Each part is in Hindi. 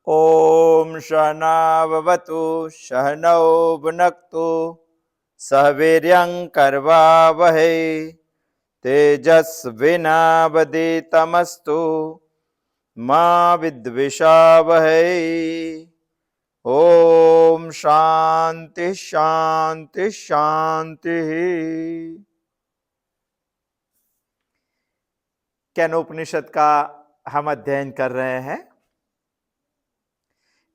ओम सहनाववतु सहनौ भुनक्तु सह वीर्यं कर्वावहै तेजस्विनावधीतमस्तु मा विद्विषावहै। ओम शांति शांति शांति। केनोपनिषद का हम अध्ययन कर रहे हैं,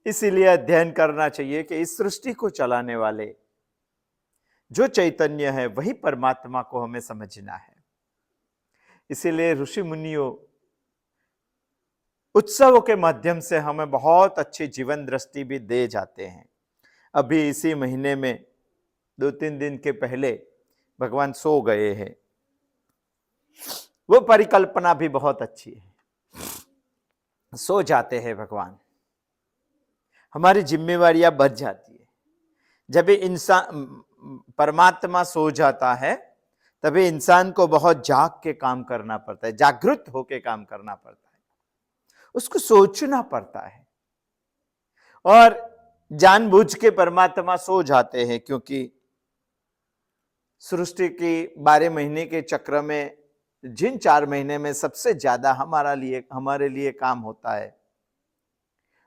इसीलिए अध्ययन करना चाहिए कि इस सृष्टि को चलाने वाले जो चैतन्य है वही परमात्मा को हमें समझना है। इसीलिए ऋषि मुनियों उत्सवों के माध्यम से हमें बहुत अच्छी जीवन दृष्टि भी दे जाते हैं। अभी इसी महीने में 2-3 दिन के पहले भगवान सो गए हैं। वो परिकल्पना भी बहुत अच्छी है। सो जाते हैं भगवान, हमारी जिम्मेवारियां बढ़ जाती है। जब इंसान परमात्मा सो जाता है तभी इंसान को बहुत जाग के काम करना पड़ता है, जागृत होके काम करना पड़ता है, उसको सोचना पड़ता है। और जानबूझ के परमात्मा सो जाते हैं क्योंकि सृष्टि की 12 महीने के चक्र में जिन 4 महीने में सबसे ज्यादा हमारे लिए काम होता है,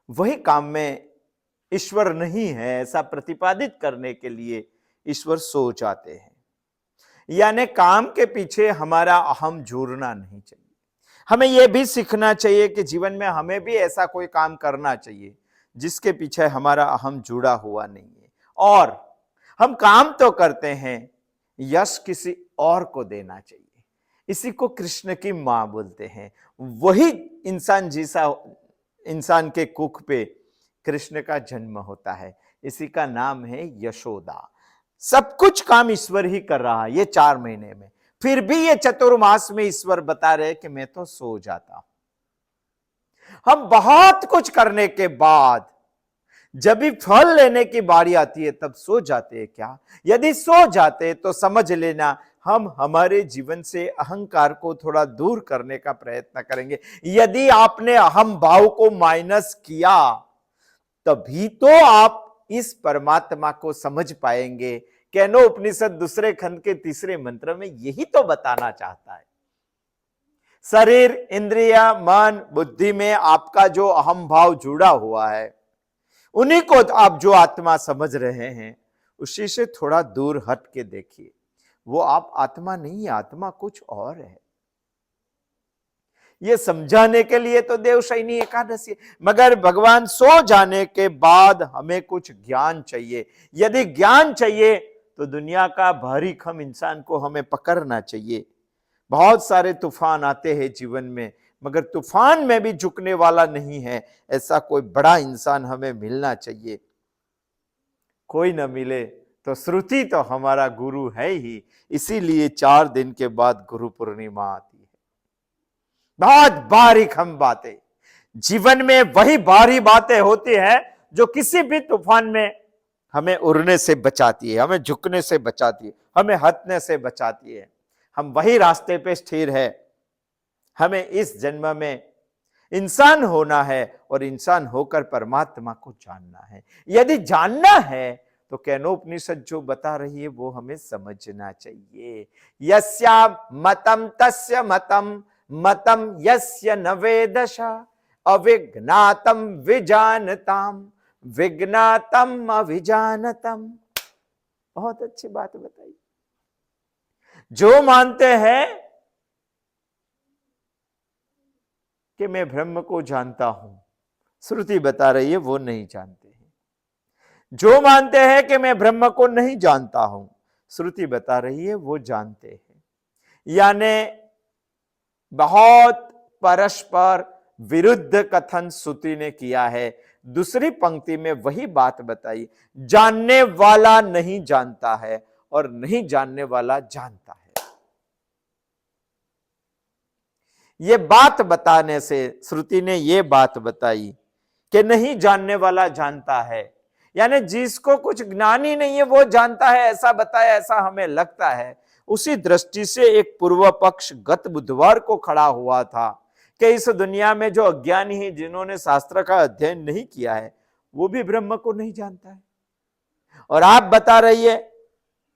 वही काम में ईश्वर नहीं है ऐसा प्रतिपादित करने के लिए ईश्वर सो जाते हैं। यानी काम के पीछे हमारा अहम जुड़ना नहीं चाहिए। हमें यह भी सीखना चाहिए कि जीवन में हमें भी ऐसा कोई काम करना चाहिए जिसके पीछे हमारा अहम जुड़ा हुआ नहीं है। और हम काम तो करते हैं, यश किसी और को देना चाहिए। इसी को कृष्ण की मां बोलते हैं। वही इंसान के कुख पे कृष्ण का जन्म होता है। इसी का नाम है यशोदा। सब कुछ काम ईश्वर ही कर रहा है ये 4 महीने में, फिर भी ये चतुर्मास में ईश्वर बता रहे कि मैं तो सो जाता हूं। हम बहुत कुछ करने के बाद जब भी फल लेने की बारी आती है तब सो जाते हैं क्या? यदि सो जाते तो समझ लेना हम हमारे जीवन से अहंकार को थोड़ा दूर करने का प्रयत्न करेंगे। यदि आपने अहम भाव को माइनस किया तभी तो आप इस परमात्मा को समझ पाएंगे। केनोपनिषद दूसरे खंड के 3 मंत्र में यही तो बताना चाहता है। शरीर, इंद्रिया, मन, बुद्धि में आपका जो अहम भाव जुड़ा हुआ है, उन्हीं को आप जो आत्मा समझ रहे हैं, उसी से थोड़ा दूर हट के देखिए। वो आप आत्मा नहीं है, आत्मा कुछ और है। ये समझाने के लिए तो देवशयनी एकादशी, मगर भगवान सो जाने के बाद हमें कुछ ज्ञान चाहिए। यदि ज्ञान चाहिए तो दुनिया का भारी खम इंसान को हमें पकड़ना चाहिए। बहुत सारे तूफान आते हैं जीवन में, मगर तूफान में भी झुकने वाला नहीं है ऐसा कोई बड़ा इंसान हमें मिलना चाहिए। कोई न मिले तो श्रुति तो हमारा गुरु है ही। इसीलिए 4 दिन के बाद गुरु पूर्णिमा आती है। बहुत बारीक हम बातें, जीवन में वही भारी बातें होती हैं जो किसी भी तूफान में हमें उड़ने से बचाती है, हमें झुकने से बचाती है, हमें हटने से बचाती है। हम वही रास्ते पे स्थिर है। हमें इस जन्म में इंसान होना है और इंसान होकर परमात्मा को जानना है। यदि जानना है तो केनोपनिषद जो बता रही है वो हमें समझना चाहिए। यस्या मतम तस्य मतम, मतम यस्य न वेदश, अविज्ञातम विजानताम, विज्ञातम अभिजानतम। बहुत अच्छी बात बताई। जो मानते हैं कि मैं ब्रह्म को जानता हूं, श्रुति बता रही है वो नहीं जानते हैं। जो मानते हैं कि मैं ब्रह्म को नहीं जानता हूं, श्रुति बता रही है वो जानते हैं। यानी बहुत परस्पर विरुद्ध कथन श्रुति ने किया है। दूसरी पंक्ति में वही बात बताई, जानने वाला नहीं जानता है और नहीं जानने वाला जानता है। ये बात बताने से श्रुति ने ये बात बताई कि नहीं जानने वाला जानता है, यानी जिसको कुछ ज्ञान ही नहीं है वो जानता है ऐसा बताया, ऐसा हमें लगता है। उसी दृष्टि से एक पूर्व पक्ष गत बुधवार को खड़ा हुआ था कि इस दुनिया में जो अज्ञानी है, जिन्होंने शास्त्र का अध्ययन नहीं किया है, वो भी ब्रह्म को नहीं जानता है। और आप बता रही है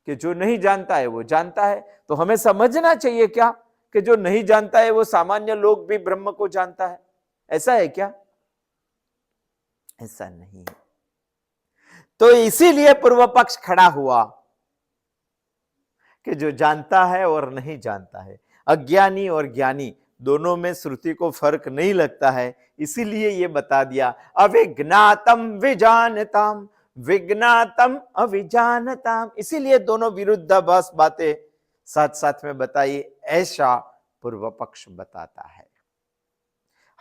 कि जो नहीं जानता है वो जानता है। तो हमें समझना चाहिए क्या कि जो नहीं जानता है वो सामान्य लोग भी ब्रह्म को जानता है? ऐसा है क्या? ऐसा नहीं है। तो इसीलिए पूर्व पक्ष खड़ा हुआ कि जो जानता है और नहीं जानता है, अज्ञानी और ज्ञानी दोनों में श्रुति को फर्क नहीं लगता है, इसीलिए ये बता दिया अविज्ञातम विजानताम, विज्ञातम अविजानताम। इसीलिए दोनों विरुद्धाभास बातें साथ साथ में बताई, ऐसा पूर्व पक्ष बताता है।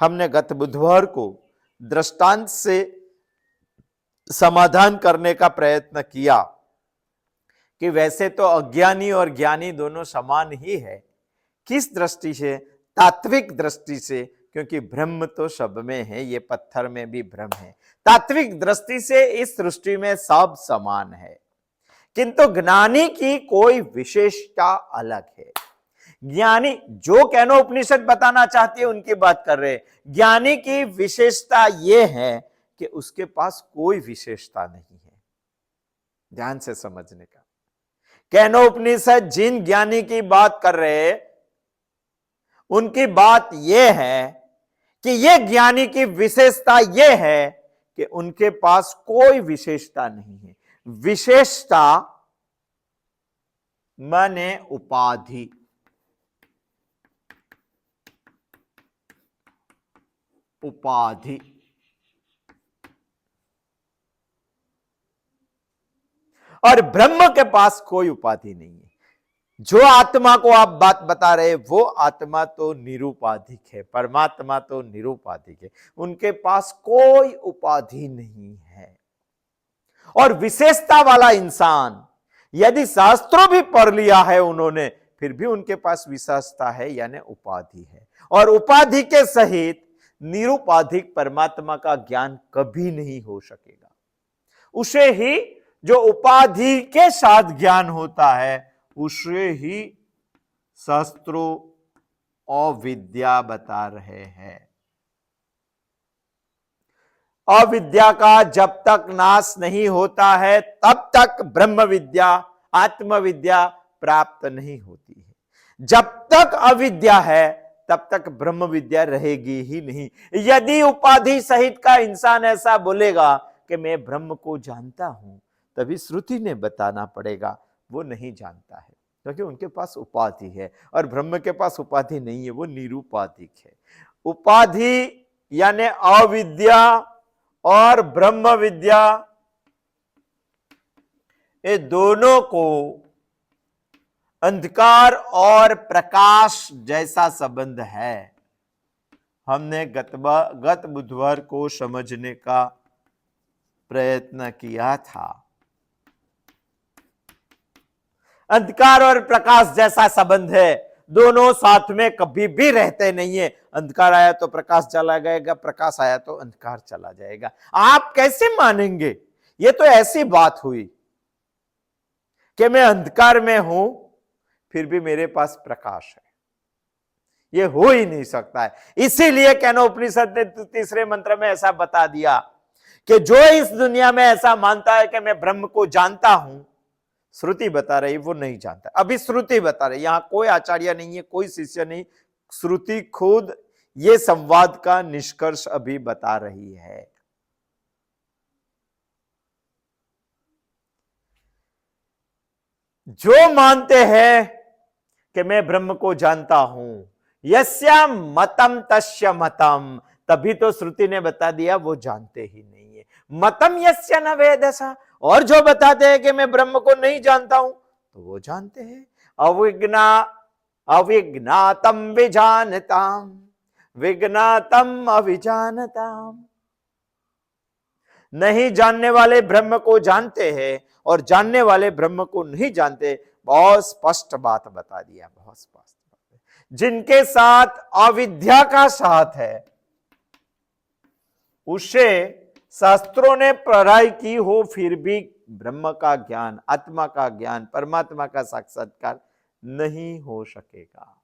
हमने गत बुधवार को दृष्टांत से समाधान करने का प्रयत्न किया कि वैसे तो अज्ञानी और ज्ञानी दोनों समान ही है। किस दृष्टि से? तात्विक दृष्टि से, क्योंकि ब्रह्म तो सब में है, ये पत्थर में भी ब्रह्म है। तात्विक दृष्टि से इस सृष्टि में सब समान है, किंतु ज्ञानी की कोई विशेषता अलग है। ज्ञानी, जो केनोपनिषद बताना चाहती है उनकी बात कर रहे हैं। ज्ञानी की विशेषता यह है कि उसके पास कोई विशेषता नहीं है। ध्यान से समझने का। केनोपनिषद जिन ज्ञानी की बात कर रहे हैं उनकी बात यह है कि यह ज्ञानी की विशेषता यह है कि उनके पास कोई विशेषता नहीं है। विशेषता माने उपाधि। उपाधि और ब्रह्म के पास कोई उपाधि नहीं है। जो आत्मा को आप बात बता रहे वो आत्मा तो निरुपाधिक है, परमात्मा तो निरुपाधिक है, उनके पास कोई उपाधि नहीं है। और विशेषता वाला इंसान, यदि शास्त्रों भी पढ़ लिया है उन्होंने, फिर भी उनके पास विशेषता है, यानी उपाधि है। और उपाधि के सहित निरुपाधिक परमात्मा का ज्ञान कभी नहीं हो सकेगा। उसे ही जो उपाधि के साथ ज्ञान होता है उसे ही शास्त्रों अविद्या बता रहे हैं। अविद्या का जब तक नाश नहीं होता है तब तक ब्रह्म विद्या, आत्मविद्या प्राप्त नहीं होती है। जब तक अविद्या है तब तक ब्रह्म विद्या रहेगी ही नहीं। यदि उपाधि सहित का इंसान ऐसा बोलेगा कि मैं ब्रह्म को जानता हूं, तभी श्रुति ने बताना पड़ेगा वो नहीं जानता है, क्योंकि उनके पास उपाधि है और ब्रह्म के पास उपाधि नहीं है, वो निरुपाधिक है। उपाधि यानी अविद्या और ब्रह्म विद्या, ये दोनों को अंधकार और प्रकाश जैसा संबंध है। हमने गत बुधवार को समझने का प्रयत्न किया था। अंधकार और प्रकाश जैसा संबंध है, दोनों साथ में कभी भी रहते नहीं है। अंधकार आया तो प्रकाश चला जाएगा, प्रकाश आया तो अंधकार चला जाएगा। आप कैसे मानेंगे? ये तो ऐसी बात हुई कि मैं अंधकार में हूं फिर भी मेरे पास प्रकाश है, ये हो ही नहीं सकता है। इसीलिए केनोपनिषद ने तीसरे मंत्र में ऐसा बता दिया कि जो इस दुनिया में ऐसा मानता है कि मैं ब्रह्म को जानता हूं, श्रुति बता रही वो नहीं जानता। अभी श्रुति बता रही, यहां कोई आचार्य नहीं है, कोई शिष्य नहीं, श्रुति खुद ये संवाद का निष्कर्ष अभी बता रही है। जो मानते हैं कि मैं ब्रह्म को जानता हूं, यस्या मतम तस्य मतम, तभी तो श्रुति ने बता दिया वो जानते ही नहीं है। मतम यस्य न वेदसा, और जो बताते हैं कि मैं ब्रह्म को नहीं जानता हूं तो वो जानते हैं। अविज्ञातम विजानताम, विज्ञातम अविजानताम। नहीं जानने वाले ब्रह्म को जानते हैं और जानने वाले ब्रह्म को नहीं जानते। बहुत स्पष्ट बात बता दिया, बहुत स्पष्ट बात। जिनके साथ अविद्या का साथ है उसे शास्त्रों ने पढ़ाई की हो फिर भी ब्रह्म का ज्ञान, आत्मा का ज्ञान, परमात्मा का साक्षात्कार नहीं हो सकेगा।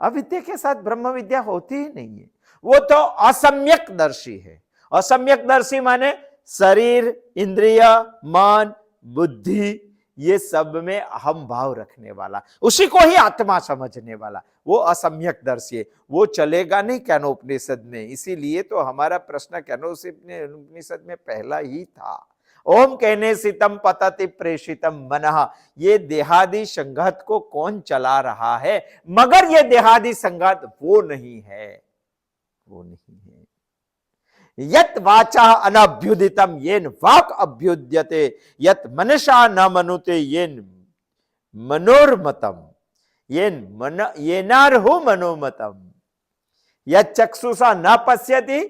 अविद्या के साथ ब्रह्म विद्या होती ही नहीं है। वो तो असम्यक दर्शी है। असम्यक दर्शी माने शरीर, इंद्रिय, मन, बुद्धि, ये सब में अहम भाव रखने वाला, उसी को ही आत्मा समझने वाला, वो असम्यक दर्शी है। वो चलेगा नहीं केनोपनिषद में। इसीलिए तो हमारा प्रश्न केनोपनिषद में पहला ही था, ओम कहने सितम पतति प्रेषितम मनः। ये देहादि संघात को कौन चला रहा है? मगर ये देहादि संघात वो नहीं है, वो नहीं है। यत वाचा अनभ्युदितम येन वाक् अभ्युद्यते, यत मनसा न मनुते येन मनोर्मतम, येनार्हो मनोमतम, यत चक्षुषा न पश्यति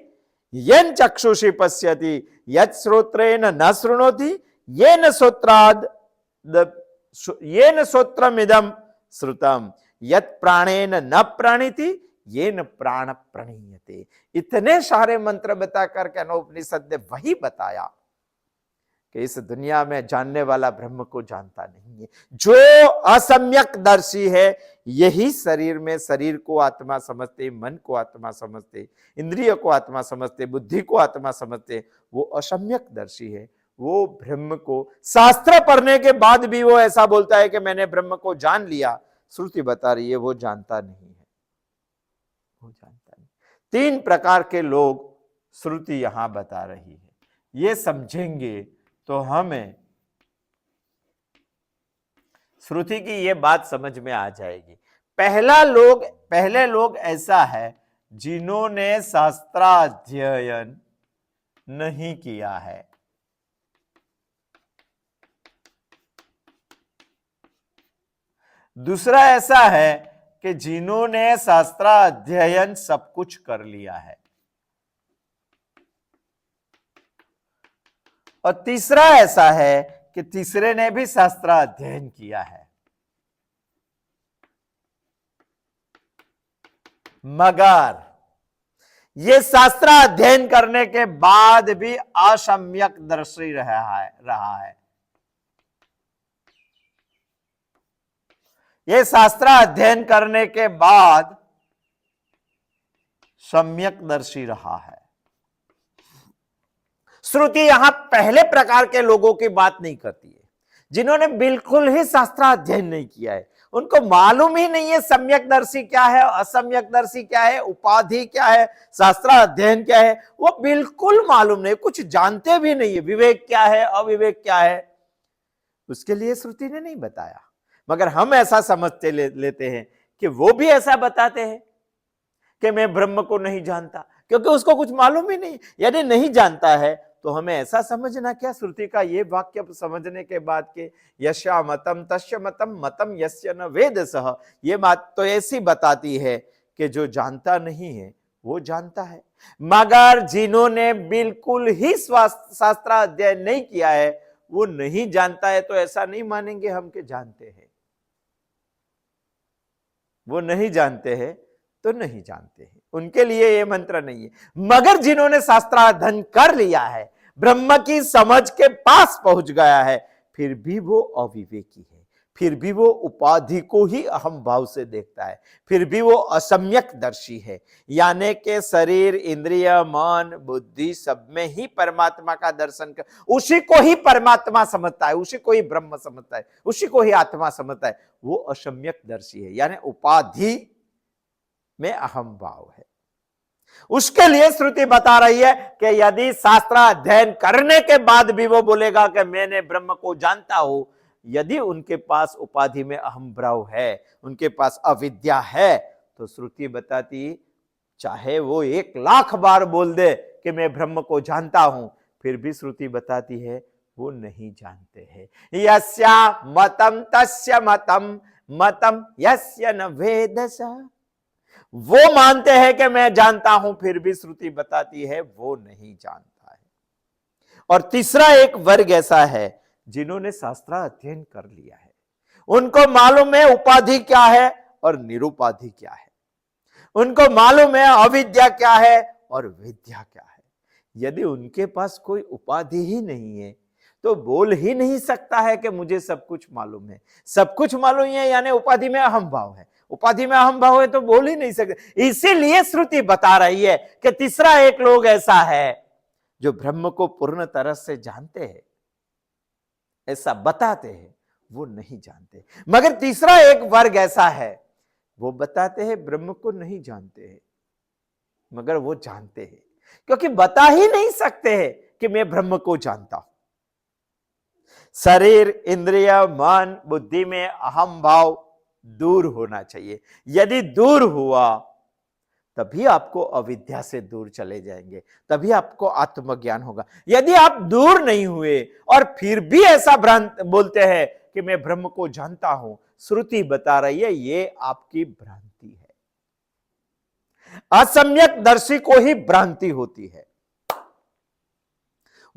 येन चक्षुषी पश्यति, यत श्रोत्रेण न शृणोति येन श्रोत्रमिदं श्रुतम, यत प्राणेन न प्राणिति येन प्राण प्रणीयते। इतने सारे मंत्र बताकर केनोपनिषद ने वही बताया कि इस दुनिया में जानने वाला ब्रह्म को जानता नहीं है। जो असम्यक दर्शी है, यही शरीर में शरीर को आत्मा समझते, मन को आत्मा समझते, इंद्रिय को आत्मा समझते, बुद्धि को आत्मा समझते, वो असम्यक दर्शी है। वो ब्रह्म को शास्त्र पढ़ने के बाद भी वो ऐसा बोलता है कि मैंने ब्रह्म को जान लिया। श्रुति बता रही है वो जानता नहीं है, वो जानता नहीं। तीन प्रकार के लोग श्रुति यहां बता रही है। ये समझेंगे तो हमें श्रुति की ये बात समझ में आ जाएगी। पहले लोग ऐसा है जिन्होंने शास्त्राध्ययन नहीं किया है। दूसरा ऐसा है कि जिन्होंने शास्त्राध्ययन सब कुछ कर लिया है। और तीसरा ऐसा है कि तीसरे ने भी शास्त्राध्ययन किया है, मगर ये शास्त्राध्ययन करने के बाद भी असम्यक दर्शी रहा है। ये शास्त्र अध्ययन करने के बाद सम्यक दर्शी रहा है। श्रुति यहां पहले प्रकार के लोगों की बात नहीं करती है, जिन्होंने बिल्कुल ही शास्त्र अध्ययन नहीं किया है। उनको मालूम ही नहीं है सम्यक दर्शी क्या है, असम्यक दर्शी क्या है, उपाधि क्या है, शास्त्र अध्ययन क्या है, वो बिल्कुल मालूम नहीं, कुछ जानते भी नहीं है। विवेक क्या है, अविवेक क्या है, उसके लिए श्रुति ने नहीं बताया। मगर हम ऐसा समझते लेते हैं कि वो भी ऐसा बताते हैं कि मैं ब्रह्म को नहीं जानता, क्योंकि उसको कुछ मालूम ही नहीं। यदि नहीं जानता है तो हमें ऐसा समझना क्या, श्रुति का ये वाक्य समझने के बाद के यस्या मतम तस्य मतम मतम यस्य न वेद सह, ये बात तो ऐसी बताती है कि जो जानता नहीं है वो जानता है। मगर जिन्होंने बिल्कुल ही शास्त्र अध्ययन नहीं किया है वो नहीं जानता है, तो ऐसा नहीं मानेंगे हम कि जानते हैं। वो नहीं जानते हैं तो नहीं जानते हैं, उनके लिए ये मंत्र नहीं है। मगर जिन्होंने शास्त्राध्ययन कर लिया है, ब्रह्म की समझ के पास पहुंच गया है, फिर भी वो अविवेकी है, फिर भी वो उपाधि को ही अहम भाव से देखता है, फिर भी वो असम्यक दर्शी है। यानी के शरीर, इंद्रिय, मन, बुद्धि सब में ही परमात्मा का दर्शन कर, उसी को ही परमात्मा समझता है, उसी को ही ब्रह्म समझता है, उसी को ही आत्मा समझता है। वो असम्यक दर्शी है, यानी उपाधि में अहम भाव है। उसके लिए श्रुति बता रही है कि यदि शास्त्र अध्ययन करने के बाद भी वो बोलेगा कि मैंने ब्रह्म को जानता हूं, यदि उनके पास उपाधि में अहम भाव है, उनके पास अविद्या है, तो श्रुति बताती चाहे वो 1,00,000 बार बोल दे कि मैं ब्रह्म को जानता हूं, फिर भी श्रुति बताती है वो नहीं जानते हैं। यस्या मतम तस्य मतम मतम यस्य न वेदसा, वो मानते हैं कि मैं जानता हूं, फिर भी श्रुति बताती है वो नहीं जानता है। और तीसरा एक वर्ग ऐसा है जिन्होंने शास्त्र अध्ययन कर लिया है, उनको मालूम है उपाधि क्या है और निरुपाधि क्या है, उनको मालूम है अविद्या क्या है और विद्या क्या है। यदि उनके पास कोई उपाधि ही नहीं है तो बोल ही नहीं सकता है कि मुझे सब कुछ मालूम है। सब कुछ मालूम है यानी उपाधि में अहम भाव है, उपाधि में अहम भाव है तो बोल ही नहीं सकते। इसीलिए श्रुति बता रही है कि तीसरा एक लोग ऐसा है जो ब्रह्म को पूर्ण तरह से जानते हैं, ऐसा बताते हैं, वो नहीं जानते। मगर तीसरा एक वर्ग ऐसा है, वो बताते हैं ब्रह्म को नहीं जानते हैं, मगर वो जानते हैं, क्योंकि बता ही नहीं सकते हैं कि मैं ब्रह्म को जानता हूं। शरीर, इंद्रिय, मन, बुद्धि में अहम भाव दूर होना चाहिए। यदि दूर हुआ तभी आपको अविद्या से दूर चले जाएंगे, तभी आपको आत्मज्ञान होगा। यदि आप दूर नहीं हुए और फिर भी ऐसा भ्रांत बोलते हैं कि मैं ब्रह्म को जानता हूं, श्रुति बता रही है ये आपकी भ्रांति है। असम्यक दर्शी को ही भ्रांति होती है।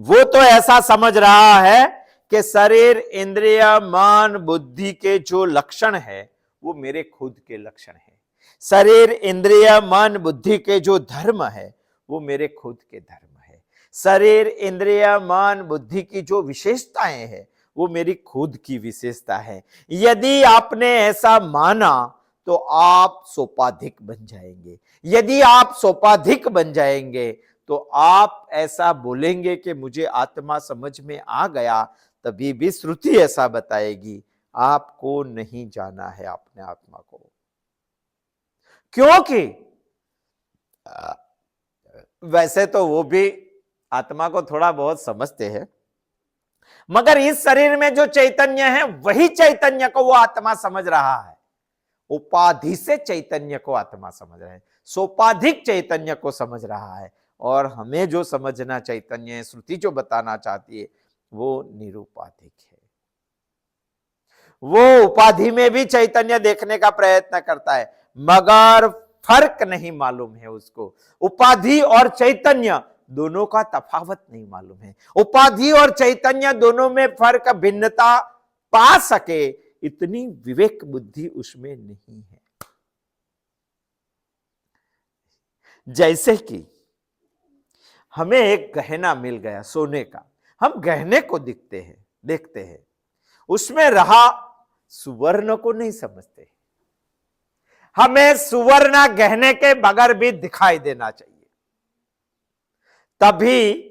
वो तो ऐसा समझ रहा है कि शरीर, इंद्रिय, मन, बुद्धि के जो लक्षण है वो मेरे खुद के लक्षण है। शरीर, इंद्रिय, मन, बुद्धि के जो धर्म है वो मेरे खुद के धर्म है। शरीर, इंद्रिय, मन, बुद्धि की जो विशेषताएं हैं वो मेरी खुद की विशेषता है। यदि आपने ऐसा माना तो आप सोपाधिक बन जाएंगे। यदि आप सोपाधिक बन जाएंगे तो आप ऐसा बोलेंगे कि मुझे आत्मा समझ में आ गया, तभी भी श्रुति ऐसा बताएगी आपको नहीं जाना है अपने आत्मा को। क्योंकि वैसे तो वो भी आत्मा को थोड़ा बहुत समझते हैं, मगर इस शरीर में जो चैतन्य है वही चैतन्य को वो आत्मा समझ रहा है। उपाधि से चैतन्य को आत्मा समझ रहा है, सोपाधिक चैतन्य को समझ रहा है। और हमें जो समझना चैतन्य है, श्रुति जो बताना चाहती है, वो निरुपाधिक है। वो उपाधि में भी चैतन्य देखने का प्रयत्न करता है, मगर फर्क नहीं मालूम है उसको। उपाधि और चैतन्य दोनों का तफावत नहीं मालूम है। उपाधि और चैतन्य दोनों में फर्क, भिन्नता पा सके इतनी विवेक बुद्धि उसमें नहीं है। जैसे कि हमें एक गहना मिल गया सोने का, हम गहने को देखते हैं, उसमें रहा सुवर्ण को नहीं समझते। हमें सुवर्ण गहने के बगैर भी दिखाई देना चाहिए, तभी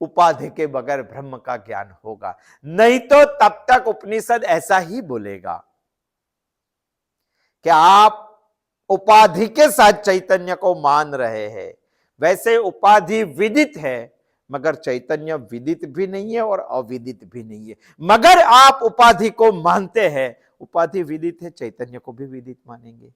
उपाधि के बगैर ब्रह्म का ज्ञान होगा। नहीं तो तब तक उपनिषद ऐसा ही बोलेगा कि आप उपाधि के साथ चैतन्य को मान रहे हैं। वैसे उपाधि विदित है, मगर चैतन्य विदित भी नहीं है और अविदित भी नहीं है। मगर आप उपाधि को मानते हैं, उपाधि विदित है, चैतन्य को भी विदित मानेंगे।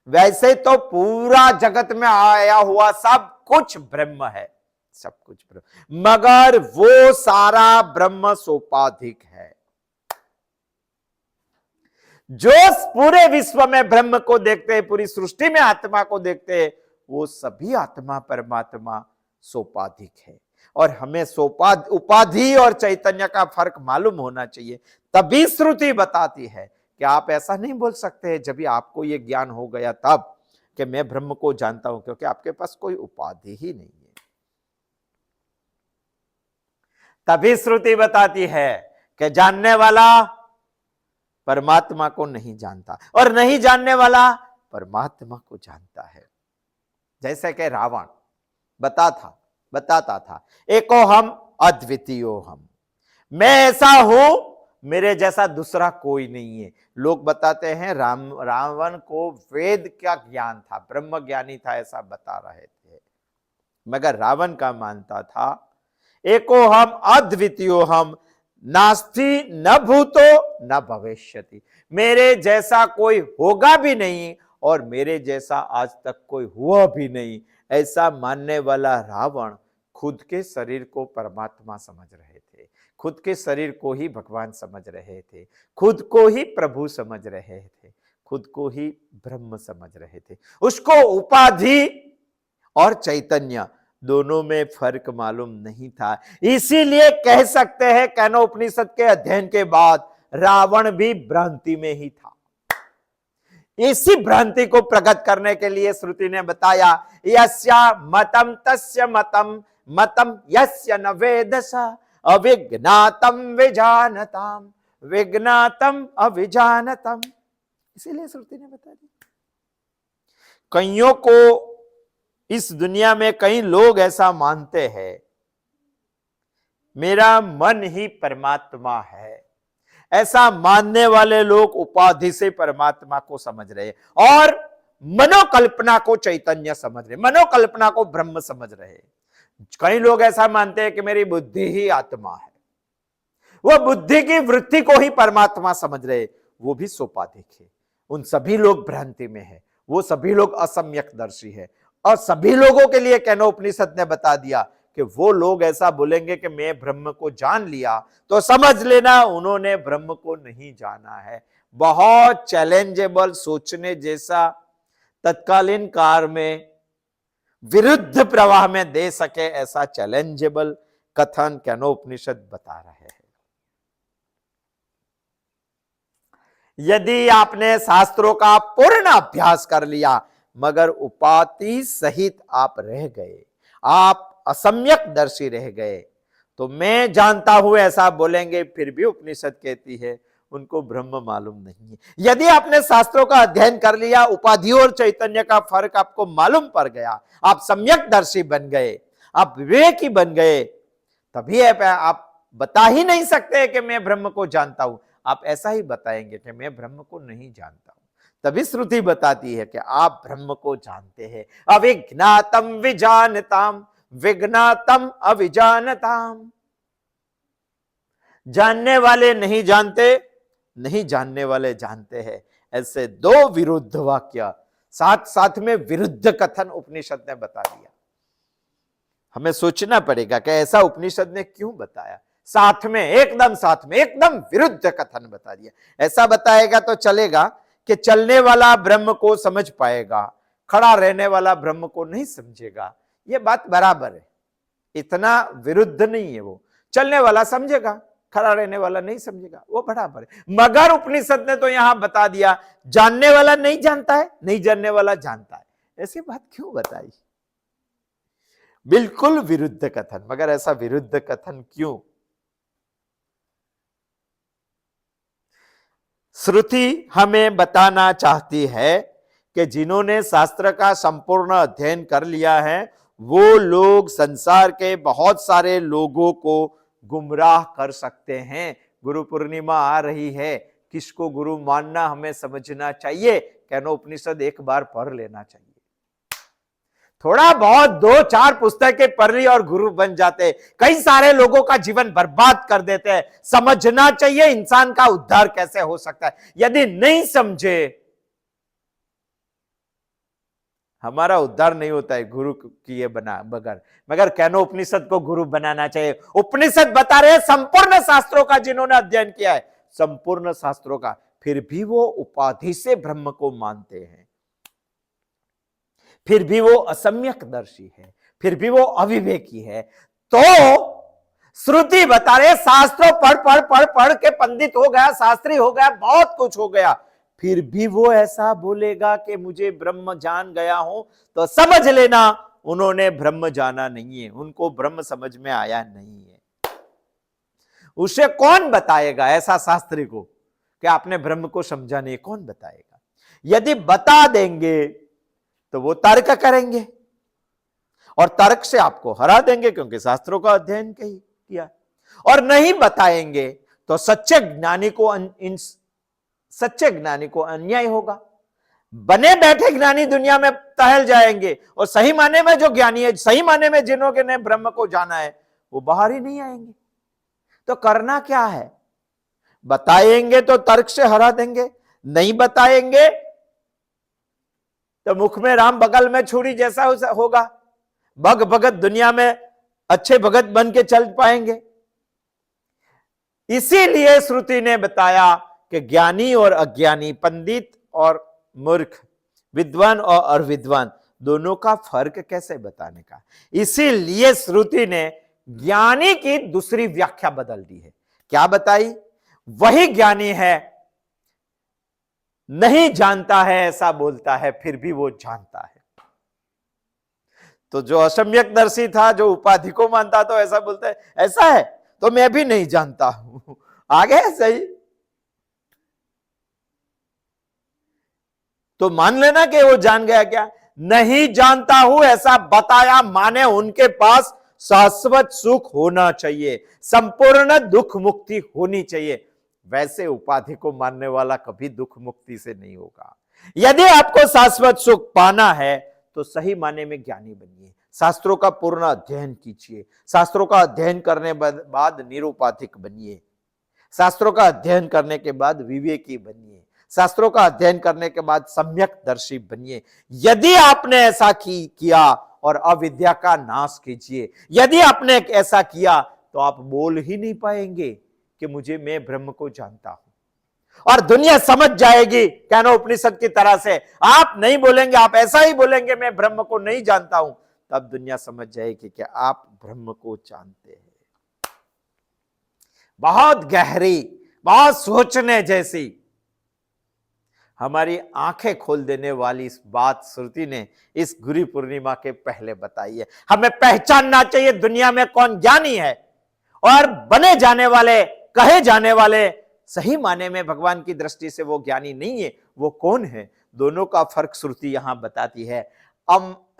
वैसे तो पूरा जगत में आया हुआ सब कुछ ब्रह्म है, सब कुछ ब्रह्म, मगर वो सारा ब्रह्म सोपाधिक है। जो पूरे विश्व में ब्रह्म को देखते हैं, पूरी सृष्टि में आत्मा को देखते हैं, वो सभी आत्मा परमात्मा सोपाधिक है। और हमें उपाधि और चैतन्य का फर्क मालूम होना चाहिए, तभी श्रुति बताती है कि आप ऐसा नहीं बोल सकते जब भी आपको यह ज्ञान हो गया तब कि मैं ब्रह्म को जानता हूं, क्योंकि आपके पास कोई उपाधि ही नहीं है। तभी श्रुति बताती है कि जानने वाला परमात्मा को नहीं जानता और नहीं जानने वाला परमात्मा को जानता है। जैसे कि रावण बताता था एको हम अद्वितीयो हम, मैं ऐसा हूं, मेरे जैसा दूसरा कोई नहीं है। लोग बताते हैं रावण को वेद का ज्ञान था, ब्रह्म ज्ञानी था, ऐसा बता रहे थे, मगर रावण का मानता था एको हम अद्वितीयो हम, नास्ति न भूतो न भविष्यति, मेरे जैसा कोई होगा भी नहीं और मेरे जैसा आज तक कोई हुआ भी नहीं। ऐसा मानने वाला रावण खुद के शरीर को परमात्मा समझ रहे थे, खुद के शरीर को ही भगवान समझ रहे थे, खुद को ही प्रभु समझ रहे थे, खुद को ही ब्रह्म समझ रहे थे। उसको उपाधि और चैतन्य दोनों में फर्क मालूम नहीं था। इसीलिए कह सकते हैं कैनोपनिषद के अध्ययन के बाद रावण भी भ्रांति में ही था। इसी भ्रांति को प्रकट करने के लिए श्रुति ने बताया यस्या मतम तस्य मतम, मतम यस्य न वेदस, अविज्ञातम विजानताम, विज्ञातम अविजानतम। इसीलिए श्रुति ने बता दिया। कईयों को इस दुनिया में कई लोग ऐसा मानते हैं, मेरा मन ही परमात्मा है। ऐसा मानने वाले लोग उपाधि से परमात्मा को समझ रहे और मनोकल्पना को चैतन्य समझ रहे, मनोकल्पना को ब्रह्म समझ रहे। कई लोग ऐसा मानते हैं कि मेरी बुद्धि ही आत्मा है, वो बुद्धि की वृत्ति को ही परमात्मा समझ रहे, वो भी सोपाधिक है। उन सभी लोग भ्रांति में है, वो सभी लोग असम्यकदर्शी है। और सभी लोगों के लिए केनोपनिषद ने बता दिया कि वो लोग ऐसा बोलेंगे कि मैं ब्रह्म को जान लिया, तो समझ लेना उन्होंने ब्रह्म को नहीं जाना है। बहुत चैलेंजेबल, सोचने जैसा, तत्कालीन काल में विरुद्ध प्रवाह में दे सके ऐसा चैलेंजेबल कथन केनोपनिषद बता रहे हैं। यदि आपने शास्त्रों का पूर्ण अभ्यास कर लिया मगर उपाधि सहित आप रह गए, आप असम्यक दर्शी रह गए, तो मैं जानता हूं ऐसा बोलेंगे, फिर भी उपनिषद कहती है उनको ब्रह्म मालूम नहीं है। यदि आपने शास्त्रों का अध्ययन कर लिया, उपाधि और चैतन्य का फर्क आपको मालूम पड़ गया, आप सम्यक दर्शी बन गए, आप विवेकी बन गए, तभी आप बता ही नहीं सकते कि मैं ब्रह्म को जानता हूं। आप ऐसा ही बताएंगे कि मैं ब्रह्म को नहीं जानता हूं। तभी श्रुति बताती है कि आप ब्रह्म को जानते हैं। अविज्ञातम विजानताम, विज्ञातम अविजानताम। जानने वाले नहीं जानते, नहीं जानने वाले जानते हैं। ऐसे दो विरुद्ध वाक्य साथ साथ में विरुद्ध कथन उपनिषद ने बता दिया। हमें सोचना पड़ेगा कि ऐसा उपनिषद ने क्यों बताया। साथ में, एकदम साथ में, एकदम विरुद्ध कथन बता दिया। ऐसा बताएगा तो चलेगा कि चलने वाला ब्रह्म को समझ पाएगा, खड़ा रहने वाला ब्रह्म को नहीं समझेगा। यह बात बराबर है, इतना विरुद्ध नहीं है। वो चलने वाला समझेगा, खड़ा रहने वाला नहीं समझेगा, वो बराबर है। मगर उपनिषद ने तो यहां बता दिया जानने वाला नहीं जानता है, नहीं जानने वाला जानता है। ऐसी बात क्यों बताई? बिल्कुल विरुद्ध कथन। मगर ऐसा विरुद्ध कथन क्यों? श्रुति हमें बताना चाहती है कि जिन्होंने शास्त्र का संपूर्ण अध्ययन कर लिया है वो लोग संसार के बहुत सारे लोगों को गुमराह कर सकते हैं। गुरु पूर्णिमा आ रही है, किसको गुरु मानना हमें समझना चाहिए। केनोपनिषद एक बार पढ़ लेना चाहिए। थोड़ा बहुत 2-4 पुस्तकें पढ़ ली और गुरु बन जाते, कई सारे लोगों का जीवन बर्बाद कर देते हैं। समझना चाहिए इंसान का उद्धार कैसे हो सकता है। यदि नहीं समझे, हमारा उद्धार नहीं होता है गुरु किए बना बगैर। मगर केनोपनिषद को गुरु बनाना चाहिए। उपनिषद बता रहे हैं संपूर्ण शास्त्रों का जिन्होंने अध्ययन किया है, संपूर्ण शास्त्रों का, फिर भी वो उपाधि से ब्रह्म को मानते हैं, फिर भी वो असम्यक दर्शी है, फिर भी वो अविवेकी है। तो श्रुति बता रहे शास्त्रों पढ़ पढ़ पढ़ पढ़ के पंडित हो गया, शास्त्री हो गया, बहुत कुछ हो गया, फिर भी वो ऐसा बोलेगा कि मुझे ब्रह्म जान गया हूं, तो समझ लेना उन्होंने ब्रह्म जाना नहीं है, उनको ब्रह्म समझ में आया नहीं है। उसे कौन बताएगा ऐसा शास्त्री को कि आपने ब्रह्म को समझा नहीं? कौन बताएगा? यदि बता देंगे तो वो तर्क करेंगे और तर्क से आपको हरा देंगे, क्योंकि शास्त्रों का अध्ययन किया। और नहीं बताएंगे तो सच्चे ज्ञानी को अन्याय होगा। बने बैठे ज्ञानी दुनिया में टहल जाएंगे और सही माने में जो ज्ञानी है, सही माने में जिन्होंने ने ब्रह्म को जाना है, वो बाहर ही नहीं आएंगे। तो करना क्या है? बताएंगे तो तर्क से हरा देंगे, नहीं बताएंगे तो मुख में राम बगल में छुरी जैसा होगा। भगत दुनिया में अच्छे भगत बन के चल पाएंगे। इसीलिए श्रुति ने बताया कि ज्ञानी और अज्ञानी, पंडित और मूर्ख, विद्वान और अविद्वान, दोनों का फर्क कैसे बताने का। इसीलिए श्रुति ने ज्ञानी की दूसरी व्याख्या बदल दी है। क्या बताई? वही ज्ञानी है, नहीं जानता है ऐसा बोलता है, फिर भी वो जानता है। तो जो असम्यक दर्शी था, जो उपाधि को मानता, तो ऐसा बोलता है ऐसा है तो मैं भी नहीं जानता हूं। आगे सही। तो मान लेना कि वो जान गया क्या? नहीं जानता हूं ऐसा बताया माने उनके पास शाश्वत सुख होना चाहिए, संपूर्ण दुख मुक्ति होनी चाहिए। वैसे उपाधि को मानने वाला कभी दुख मुक्ति से नहीं होगा। यदि आपको शाश्वत सुख पाना है तो सही माने में ज्ञानी बनिए, शास्त्रों का पूर्ण अध्ययन कीजिए, शास्त्रों का अध्ययन करने बाद निरुपाधिक बनिए, शास्त्रों का अध्ययन करने के बाद विवेकी बनिए, शास्त्रों का अध्ययन करने के बाद सम्यक दर्शी बनिए। यदि आपने ऐसा किया और अविद्या का नाश कीजिए, यदि आपने ऐसा किया तो आप बोल ही नहीं पाएंगे कि मैं ब्रह्म को जानता हूं, और दुनिया समझ जाएगी ज्ञानोपनिषद की तरह से। आप नहीं बोलेंगे, आप ऐसा ही बोलेंगे मैं ब्रह्म को नहीं जानता हूं, तब दुनिया समझ जाएगी कि आप ब्रह्म को जानते हैं। बहुत गहरी, बहुत सोचने जैसी, हमारी आंखें खोल देने वाली इस बात श्रुति ने इस गुरु पूर्णिमा के पहले बताई है। हमें पहचानना चाहिए दुनिया में कौन ज्ञानी है और बने जाने वाले, कहे जाने वाले सही माने में भगवान की दृष्टि से वो ज्ञानी नहीं है, वो कौन है। दोनों का फर्क श्रुति यहां बताती है।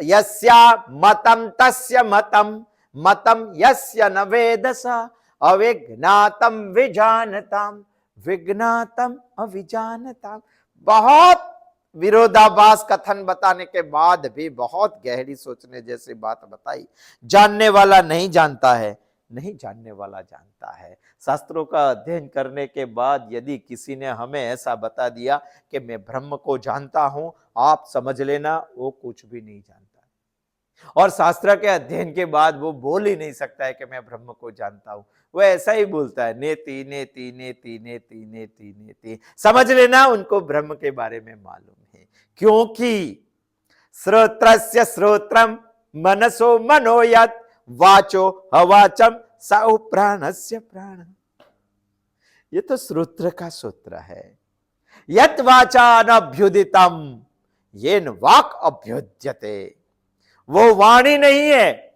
यस्या मतम तस्य मतम, मतम यस्य न वेदसा, अविज्ञातम विजानताम, विज्ञातम अविजानताम। बहुत विरोधाभास कथन बताने के बाद भी बहुत गहरी सोचने जैसी बात बताई। जानने वाला नहीं जानता है, नहीं जानने वाला जानता है। शास्त्रों का अध्ययन करने के बाद यदि किसी ने हमें ऐसा बता दिया कि मैं ब्रह्म को जानता हूं, आप समझ लेना वो कुछ भी नहीं जानता। और शास्त्र के अध्ययन के बाद वो बोल ही नहीं सकता है कि मैं ब्रह्म को जानता हूं। वो ऐसा ही बोलता है, नेति नेति नेति नेति नेति नेति। समझ लेना उनको ब्रह्म के बारे में मालूम है, क्योंकि श्रोत्रस्य श्रोत्रम मनसो मनोयत, वाचो अवाचम सौ प्राणस्य प्राण। ये तो श्रोत्र का सूत्र है। यत वाचा अनभ्युदितम येन वाक् अभ्युद्यते। वो वाणी नहीं है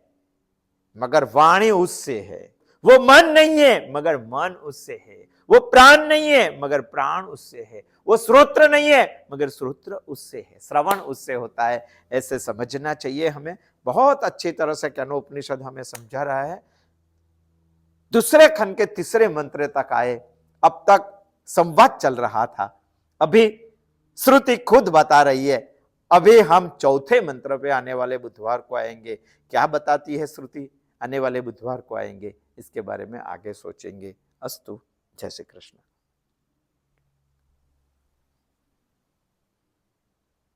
मगर वाणी उससे है, वो मन नहीं है मगर मन उससे है, वो प्राण नहीं है मगर प्राण उससे है, वो श्रोत्र नहीं है मगर श्रोत्र उससे है, श्रवण उससे होता है। ऐसे समझना चाहिए हमें। बहुत अच्छी तरह से ज्ञानोपनिषद हमें समझा रहा है। दूसरे खंड के तीसरे मंत्र तक आए। अब तक संवाद चल रहा था, अभी श्रुति खुद बता रही है। अभी हम चौथे मंत्र पे आने वाले बुधवार को आएंगे। क्या बताती है श्रुति, आने वाले बुधवार को आएंगे, इसके बारे में आगे सोचेंगे। अस्तु। जय श्री कृष्ण।